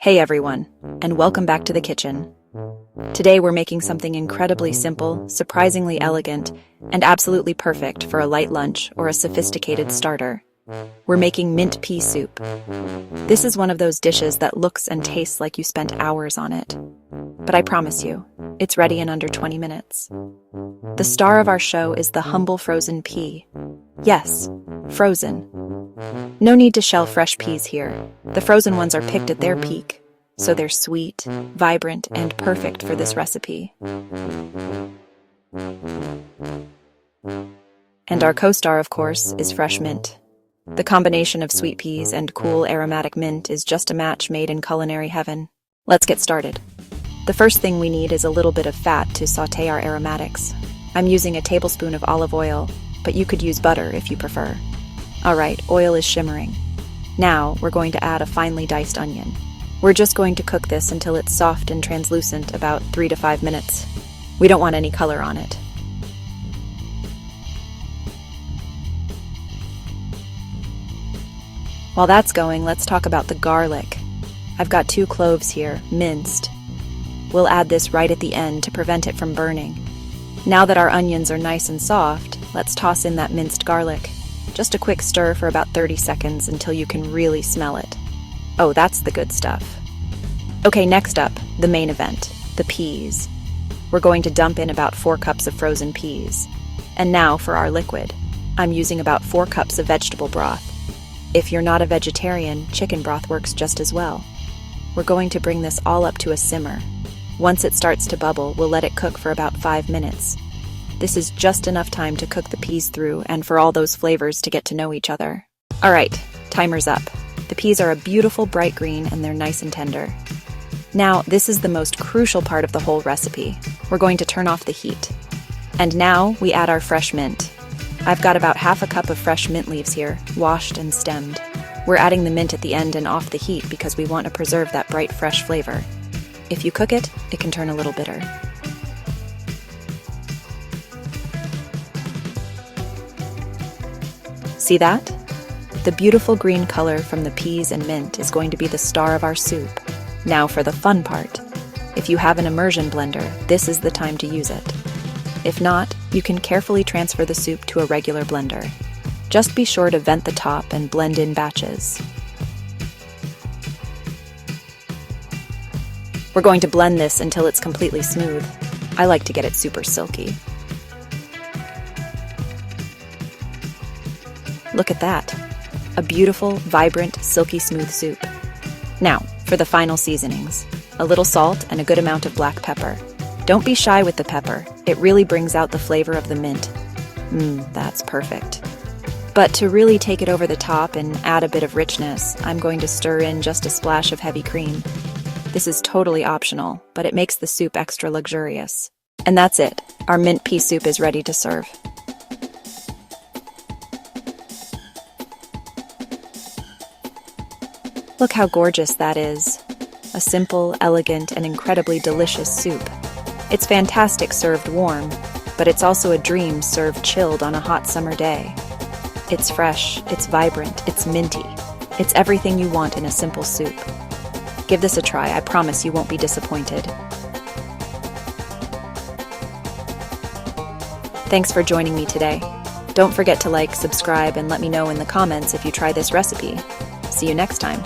Hey everyone, and welcome back to the kitchen. Today we're making something incredibly simple, surprisingly elegant, and absolutely perfect for a light lunch or a sophisticated starter. We're making mint pea soup. This is one of those dishes that looks and tastes like you spent hours on it. But I promise you, it's ready in under 20 minutes. The star of our show is the humble frozen pea. Yes, frozen. No need to shell fresh peas here. The frozen ones are picked at their peak, so they're sweet, vibrant, and perfect for this recipe. And our co-star, of course, is fresh mint. The combination of sweet peas and cool aromatic mint is just a match made in culinary heaven. Let's get started. The first thing we need is a little bit of fat to sauté our aromatics. I'm using a tablespoon of olive oil, but you could use butter if you prefer. Alright, oil is shimmering. Now, we're going to add a finely diced onion. We're just going to cook this until it's soft and translucent, about 3 to 5 minutes. We don't want any color on it. While that's going, let's talk about the garlic. I've got 2 cloves here, minced. We'll add this right at the end to prevent it from burning. Now that our onions are nice and soft, let's toss in that minced garlic. Just a quick stir for about 30 seconds until you can really smell it. Oh, that's the good stuff. Okay, next up, the main event, the peas. We're going to dump in about 4 cups of frozen peas. And now for our liquid. I'm using about 4 cups of vegetable broth. If you're not a vegetarian, chicken broth works just as well. We're going to bring this all up to a simmer. Once it starts to bubble, we'll let it cook for about 5 minutes. This is just enough time to cook the peas through and for all those flavors to get to know each other. Alright, timer's up. The peas are a beautiful bright green and they're nice and tender. Now, this is the most crucial part of the whole recipe. We're going to turn off the heat. And now we add our fresh mint. I've got about half a cup of fresh mint leaves here, washed and stemmed. We're adding the mint at the end and off the heat because we want to preserve that bright fresh flavor. If you cook it, it can turn a little bitter. See that? The beautiful green color from the peas and mint is going to be the star of our soup. Now for the fun part. If you have an immersion blender, this is the time to use it. If not, you can carefully transfer the soup to a regular blender. Just be sure to vent the top and blend in batches. We're going to blend this until it's completely smooth. I like to get it super silky. Look at that. A beautiful, vibrant, silky smooth soup. Now, for the final seasonings. A little salt and a good amount of black pepper. Don't be shy with the pepper. It really brings out the flavor of the mint. That's perfect. But to really take it over the top and add a bit of richness, I'm going to stir in just a splash of heavy cream. This is totally optional, but it makes the soup extra luxurious. And that's it. Our mint pea soup is ready to serve. Look how gorgeous that is. A simple, elegant, and incredibly delicious soup. It's fantastic served warm, but it's also a dream served chilled on a hot summer day. It's fresh, it's vibrant, it's minty. It's everything you want in a simple soup. Give this a try, I promise you won't be disappointed. Thanks for joining me today. Don't forget to like, subscribe, and let me know in the comments if you try this recipe. See you next time.